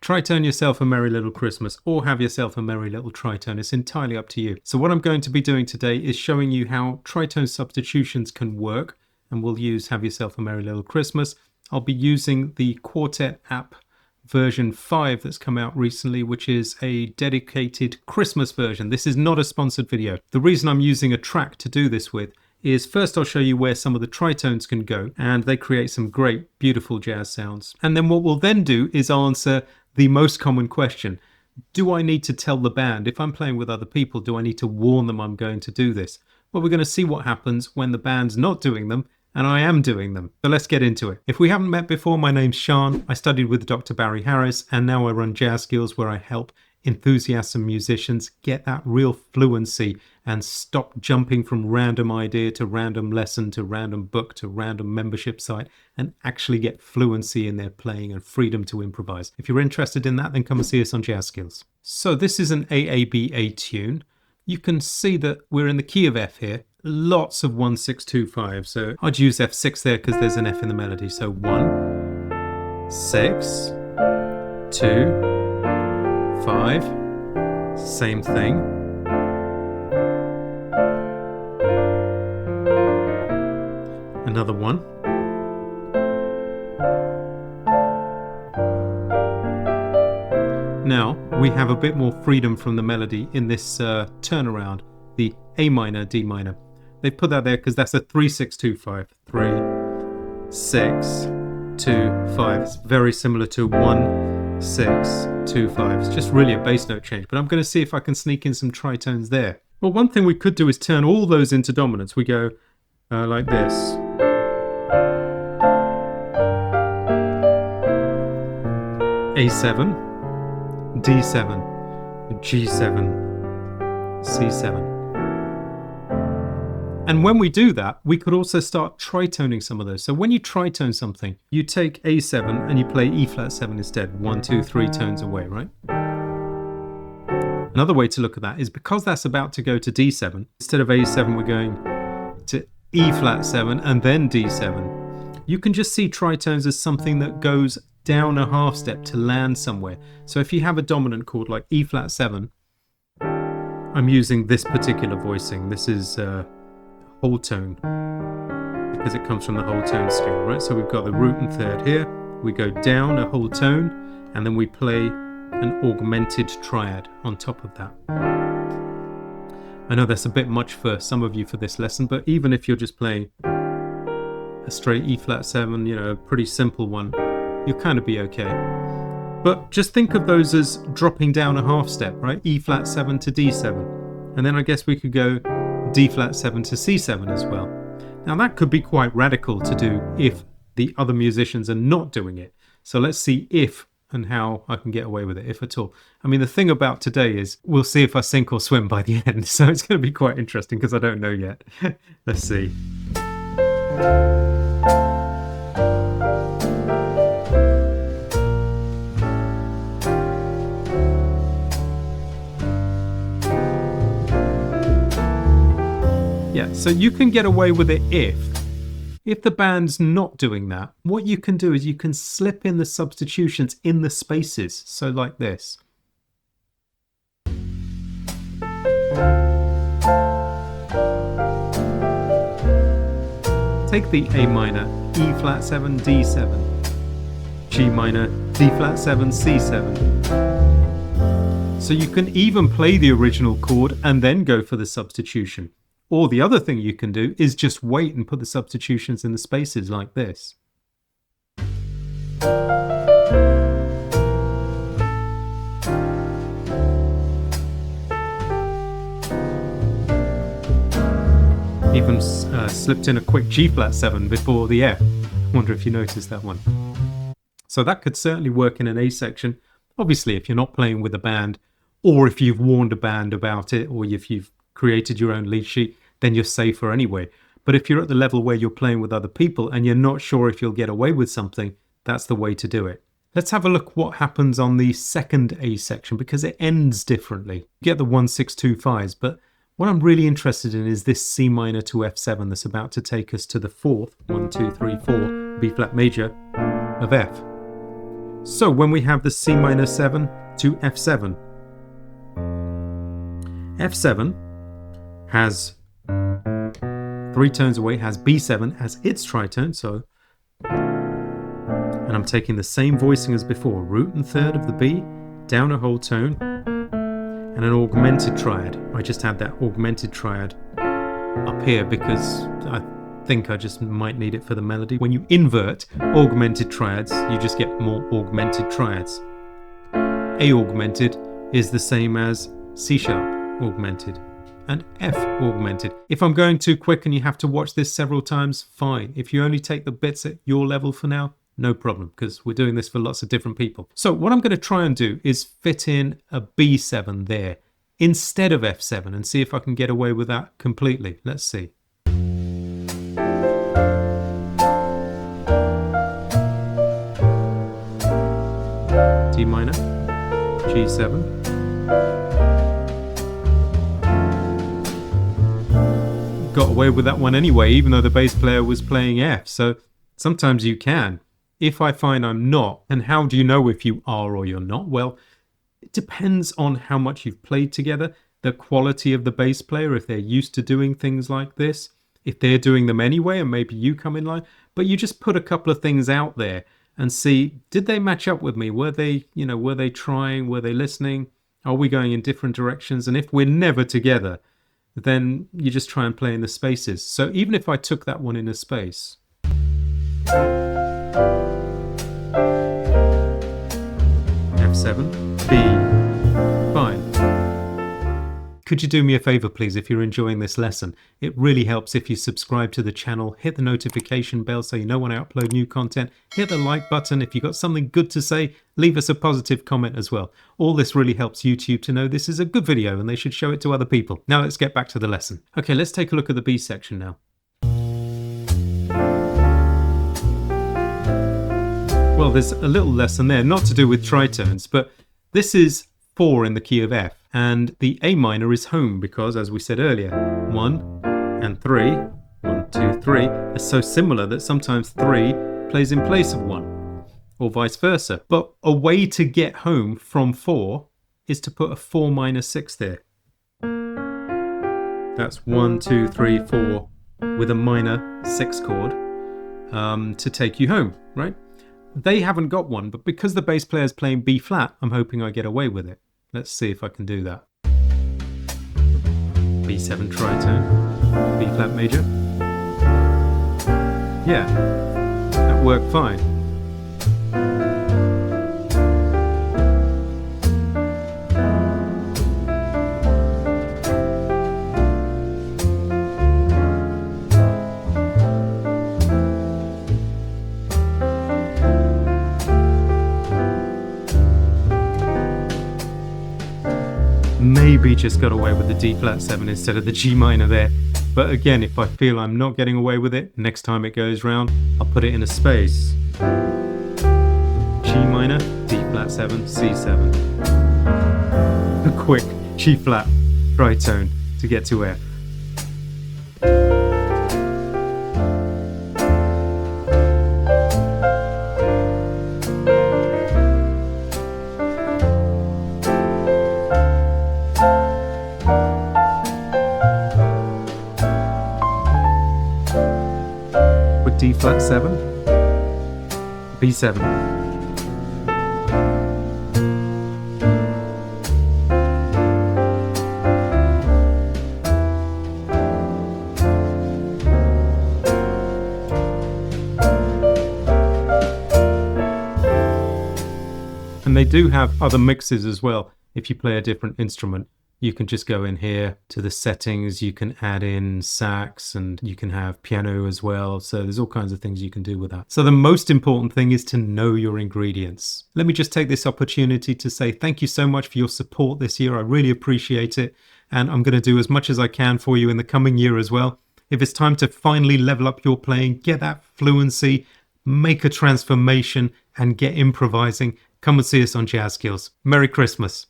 Tritone yourself a merry little Christmas, or have yourself a merry little tritone. It's entirely up to you. So what I'm going to be doing today is showing you how tritone substitutions can work, and we'll use Have Yourself a Merry Little Christmas. I'll be using the Quartet app version 5 that's come out recently, which is a dedicated Christmas version. This is not a sponsored video. The reason I'm using a track to do this with is first I'll show you where some of the tritones can go, and they create some great, beautiful jazz sounds. And then what we'll then do is answer the most common question. Do I need to tell the band, if I'm playing with other people, do I need to warn them I'm going to do this? Well, we're going to see what happens when the band's not doing them and I am doing them. So let's get into it. If we haven't met before, my name's Sean. I studied with Dr. Barry Harris, and now I run Jazz Skills, where I help enthusiasts and musicians get that real fluency and stop jumping from random idea to random lesson to random book to random membership site, and actually get fluency in their playing and freedom to improvise. If you're interested in that, then come and see us on Jazz Skills. So this is an AABA tune. You can see that we're in the key of F here. Lots of 1, 6, 2, 5. So I'd use F6 there because there's an F in the melody. So 1, 6, 2, 5, same thing. Another one. Now we have a bit more freedom from the melody in this turnaround, the A minor, D minor. They put that there because that's a 3, 6, 2, 5. 3, 6, 2, 5. It's very similar to 1, 6, 2, 5. It's just really a bass note change, but I'm going to see if I can sneak in some tritones there. Well, one thing we could do is turn all those into dominants. We go like this. A7, D7, G7, C7. And when we do that, we could also start tritoning some of those. So when you tritone something, you take A7 and you play E flat 7 instead. 1, 2, 3 tones away, right? Another way to look at that is because that's about to go to D7, instead of A7, we're going to E flat 7 and then D7. You can just see tritones as something that goes down a half step to land somewhere. So if you have a dominant chord like E flat 7, I'm using this particular voicing. This is whole tone because it comes from the whole tone scale, right? So we've got the root and third here. We go down a whole tone and then we play an augmented triad on top of that. I know that's a bit much for some of you for this lesson, but even if you're just playing a straight E flat 7, you know, a pretty simple one, you'll kind of be okay. But just think of those as dropping down a half step, right? E flat 7 to D7. And then I guess we could go D flat 7 to C7 as well. Now that could be quite radical to do if the other musicians are not doing it. So let's see if and how I can get away with it, if at all. I mean, the thing about today is we'll see if I sink or swim by the end. So it's going to be quite interesting because I don't know yet. Let's see. Yeah, so you can get away with it if the band's not doing that. What you can do is you can slip in the substitutions in the spaces. So like this. Take the A minor, E flat 7, D7, G minor, D flat 7, C7. So you can even play the original chord and then go for the substitution. Or the other thing you can do is just wait and put the substitutions in the spaces like this. Even slipped in a quick G flat 7 before the F. I wonder if you noticed that one. So that could certainly work in an A section. Obviously, if you're not playing with a band, or if you've warned a band about it, or if you've created your own lead sheet, then you're safer anyway. But if you're at the level where you're playing with other people and you're not sure if you'll get away with something, that's the way to do it. Let's have a look what happens on the second A section because it ends differently. You get the 1, 6, 2, 5s, but what I'm really interested in is this C minor to F7 that's about to take us to the fourth, 1, 2, 3, 4, B flat major of F. So when we have the C minor 7 to F7, F7 has 3 tones away, has B7 as its tritone, so, and I'm taking the same voicing as before, root and third of the B, down a whole tone, and an augmented triad. I just had that augmented triad up here because I think I just might need it for the melody. When you invert augmented triads, you just get more augmented triads. A augmented is the same as C sharp augmented and F augmented. If I'm going too quick and you have to watch this several times, fine. If you only take the bits at your level for now, no problem, because we're doing this for lots of different people. So what I'm going to try and do is fit in a B7 there instead of F7 and see if I can get away with that completely. Let's see. D minor, G7. Got away with that one anyway, even though the bass player was playing F. So sometimes you can. If I find I'm not, and how do you know if you are or you're not? Well, it depends on how much you've played together, the quality of the bass player, if they're used to doing things like this, if they're doing them anyway, and maybe you come in line. But you just put a couple of things out there and see, did they match up with me? Were they, were they trying? Were they listening? Are we going in different directions? And if we're never together, then you just try and play in the spaces. So even if I took that one in a space, F7, B, fine. Could you do me a favor, please, if you're enjoying this lesson? It really helps if you subscribe to the channel, hit the notification bell so you know when I upload new content, hit the like button. If you've got something good to say, leave us a positive comment as well. All this really helps YouTube to know this is a good video and they should show it to other people. Now let's get back to the lesson. Okay, let's take a look at the B section now. Well, there's a little lesson there, not to do with tritones, but this is 4 in the key of F, and the A minor is home because, as we said earlier, 1 and 3, 1, 2, 3, are so similar that sometimes 3 plays in place of 1, or vice versa. But a way to get home from 4 is to put a 4 minor 6 there. That's 1, 2, 3, 4 with a minor 6 chord to take you home, right? They haven't got one, but because the bass player is playing B flat, I'm hoping I get away with it. Let's see if I can do that. B7 tritone, B flat major. Yeah, that worked fine. Maybe just got away with the D flat 7 instead of the G minor there. But again, if I feel I'm not getting away with it, next time it goes round, I'll put it in a space. G minor, D flat 7, C7. A quick G flat tritone to get to F. D flat 7, B7. And they do have other mixes as well. If you play a different instrument, you can just go in here to the settings, you can add in sax, and you can have piano as well. So there's all kinds of things you can do with that. So the most important thing is to know your ingredients. Let me just take this opportunity to say thank you so much for your support this year. I really appreciate it. And I'm going to do as much as I can for you in the coming year as well. If it's time to finally level up your playing, get that fluency, make a transformation, and get improvising, come and see us on Jazz Skills. Merry Christmas.